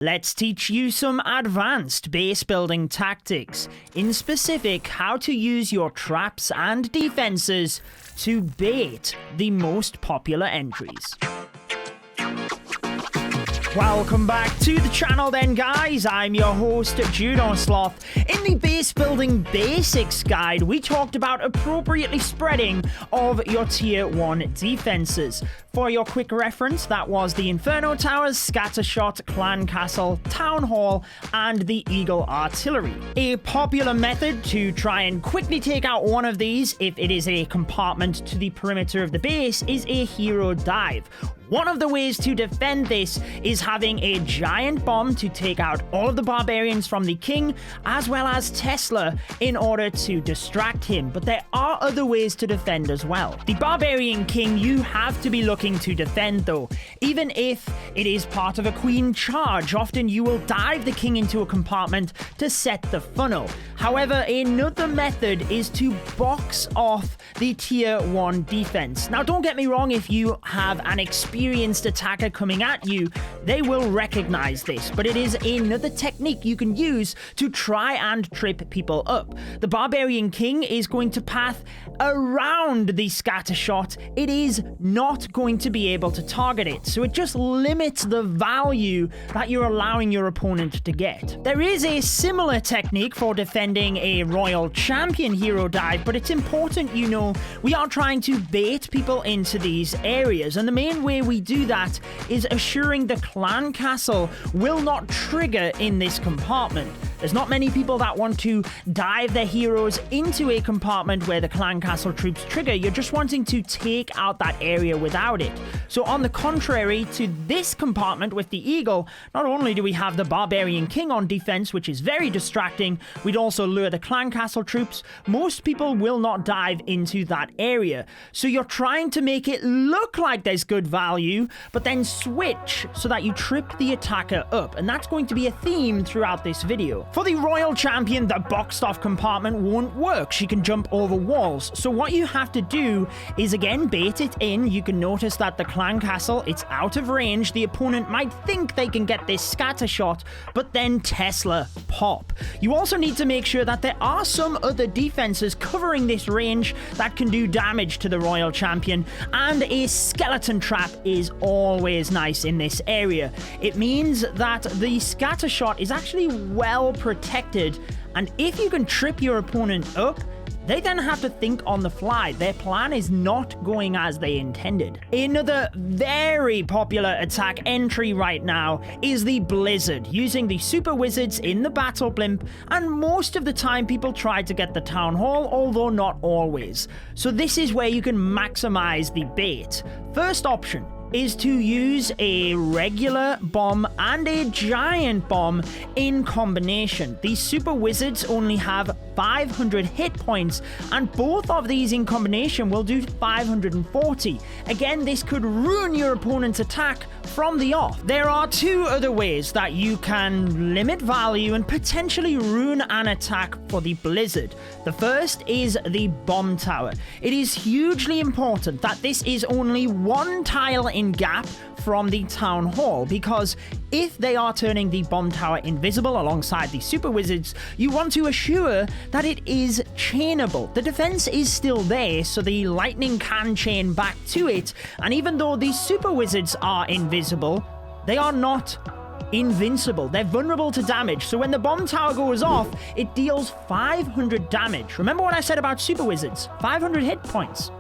Let's teach you some advanced base building tactics, in specific how to use your traps and defenses to bait the most popular entries. Welcome back to the channel then, guys. I'm your host, Judo Sloth. In the base building basics guide, we talked about appropriately spreading of your tier 1 defenses. For your quick reference, that was the Inferno Towers, Scattershot, Clan Castle, Town Hall, and the Eagle Artillery. A popular method to try and quickly take out one of these, if it is a compartment to the perimeter of the base, is a hero dive. One of the ways to defend this is having a giant bomb to take out all of the barbarians from the king, as well as Tesla, in order to distract him. But there are other ways to defend as well. The barbarian king you have to be looking to defend though. Even if it is part of a queen charge, often you will dive the king into a compartment to set the funnel. However, another method is to box off the tier 1 defense. Now don't get me wrong, if you have an experienced attacker coming at you, they will recognize this, but it is another technique you can use to try and trip people up. The barbarian king is going to path around the scatter shot. It is not going to be able to target it, so it just limits the value that you're allowing your opponent to get. There is a similar technique for defending a royal champion hero dive, but it's important you know we are trying to bait people into these areas, and the main way we do that is assuring the clan castle will not trigger in this compartment. There's not many people that want to dive their heroes into a compartment where the clan castle troops trigger. You're just wanting to take out that area without it. So on the contrary to this compartment with the eagle, not only do we have the barbarian king on defense, which is very distracting, we'd also lure the clan castle troops. Most people will not dive into that area. So you're trying to make it look like there's good value, but then switch so that you trip the attacker up. And that's going to be a theme throughout this video. For the royal champion, the boxed off compartment won't work. She can jump over walls. So what you have to do is again bait it in. You can notice that the clan castle, it's out of range. The opponent might think they can get this scatter shot, but then Tesla pop. You also need to make sure that there are some other defenses covering this range that can do damage to the royal champion, and a skeleton trap is always nice in this area. It means that the scatter shot is actually well protected, and if you can trip your opponent up, they then have to think on the fly. Their plan is not going as they intended. Another very popular attack entry right now is the Blizzard, using the super wizards in the battle blimp, and most of the time people try to get the town hall, although not always. So this is where you can maximize the bait. First option is to use a regular bomb and a giant bomb in combination. These super wizards only have 500 hit points, and both of these in combination will do 540. Again, this could ruin your opponent's attack from the off. There are two other ways that you can limit value and potentially ruin an attack for the Blizzard. The first is the bomb tower. It is hugely important that this is only one tile in gap from the town hall, because if they are turning the bomb tower invisible alongside the super wizards, you want to assure that it is chainable. The defense is still there, so the lightning can chain back to it, and even though the super wizards are invisible, they are not invincible. They're vulnerable to damage, so when the bomb tower goes off, it deals 500 damage. Remember what I said about super wizards? 500 hit points.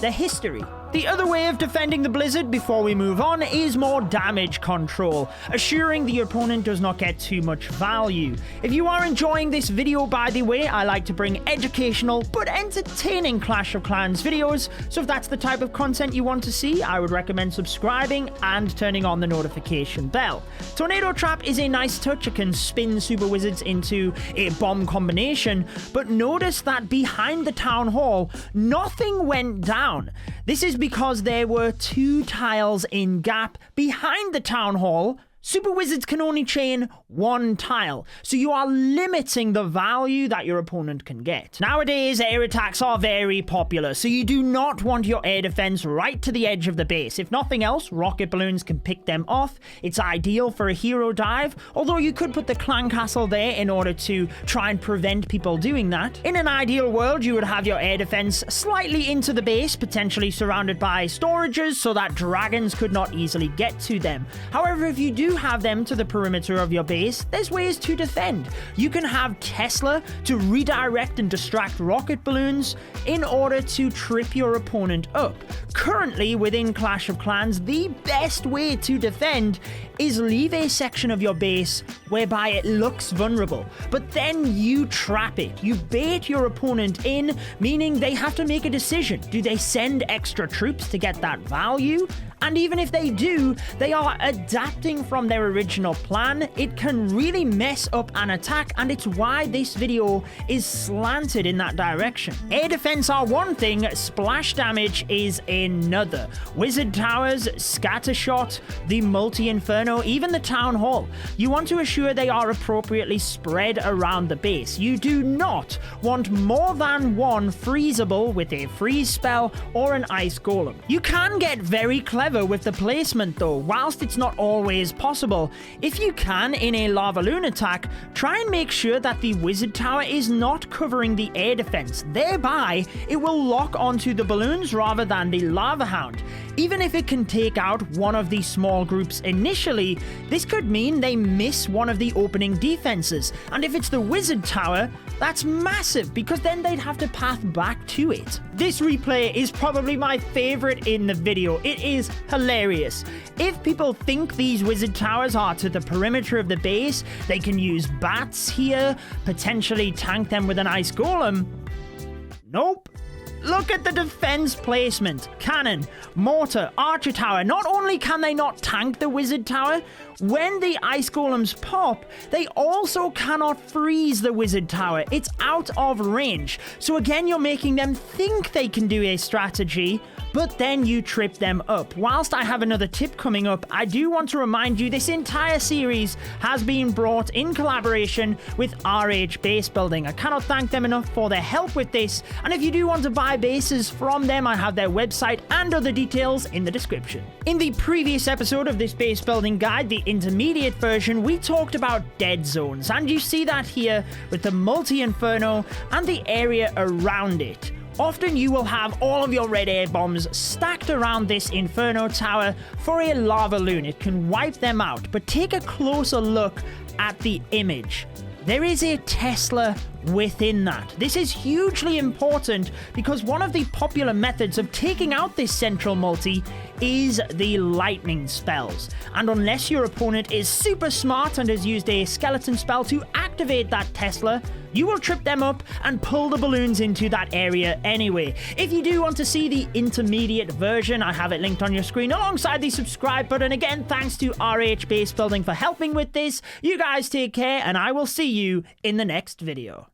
They're history. The other way of defending the Blizzard before we move on is more damage control, assuring the opponent does not get too much value. If you are enjoying this video, by the way, I like to bring educational but entertaining Clash of Clans videos, so if that's the type of content you want to see, I would recommend subscribing and turning on the notification bell. Tornado Trap is a nice touch. It can spin super wizards into a bomb combination, but notice that behind the town hall, nothing went down. This is because there were two tiles in gap behind the town hall Super Wizards can only chain one tile, so you are limiting the value that your opponent can get. Nowadays, air attacks are very popular, so you do not want your air defense right to the edge of the base. If nothing else, rocket balloons can pick them off. It's ideal for a hero dive, although you could put the clan castle there in order to try and prevent people doing that. In an ideal world, you would have your air defense slightly into the base, potentially surrounded by storages so that dragons could not easily get to them. However, if you do have them to the perimeter of your base, there's ways to defend. You can have Tesla to redirect and distract rocket balloons in order to trip your opponent up. Currently, within Clash of Clans, the best way to defend is leave a section of your base whereby it looks vulnerable, but then you trap it. You bait your opponent in, meaning they have to make a decision. Do they send extra troops to get that value? And even if they do, they are adapting from their original plan. It can really mess up an attack, and it's why this video is slanted in that direction. Air defense are one thing, splash damage is another. Wizard towers, scattershot, the multi-inferno, even the town hall. You want to assure they are appropriately spread around the base. You do not want more than one freezable with a freeze spell or an ice golem. You can get very clever with the placement though, whilst it's not always possible. If you can, in a lava loon attack, try and make sure that the wizard tower is not covering the air defense. Thereby, it will lock onto the balloons rather than the lava hound. Even if it can take out one of the small groups initially, this could mean they miss one of the opening defenses. And if it's the wizard tower, that's massive, because then they'd have to path back to it. This replay is probably my favorite in the video. It is hilarious. If people think these wizard towers are to the perimeter of the base, they can use bats here, potentially tank them with an ice golem. Nope. Look at the defense placement. Cannon, mortar, archer tower. Not only can they not tank the wizard tower, when the ice golems pop, they also cannot freeze the wizard tower. It's out of range. So again, you're making them think they can do a strategy, but then you trip them up. Whilst I have another tip coming up, I do want to remind you this entire series has been brought in collaboration with RH Base Building. I cannot thank them enough for their help with this, and if you do want to buy bases from them, I have their website and other details in the description. In the previous episode of this base building guide, the intermediate version, we talked about dead zones, and you see that here with the multi-inferno and the area around it. Often you will have all of your red air bombs stacked around this inferno tower for a lava loon. It can wipe them out, but take a closer look at the image. There is a Tesla within that. This is hugely important because one of the popular methods of taking out this central multi is the lightning spells. And unless your opponent is super smart and has used a skeleton spell to activate that Tesla, you will trip them up and pull the balloons into that area anyway. If you do want to see the intermediate version, I have it linked on your screen alongside the subscribe button. Again, thanks to RH Base Building for helping with this. You guys take care, and I will see you in the next video.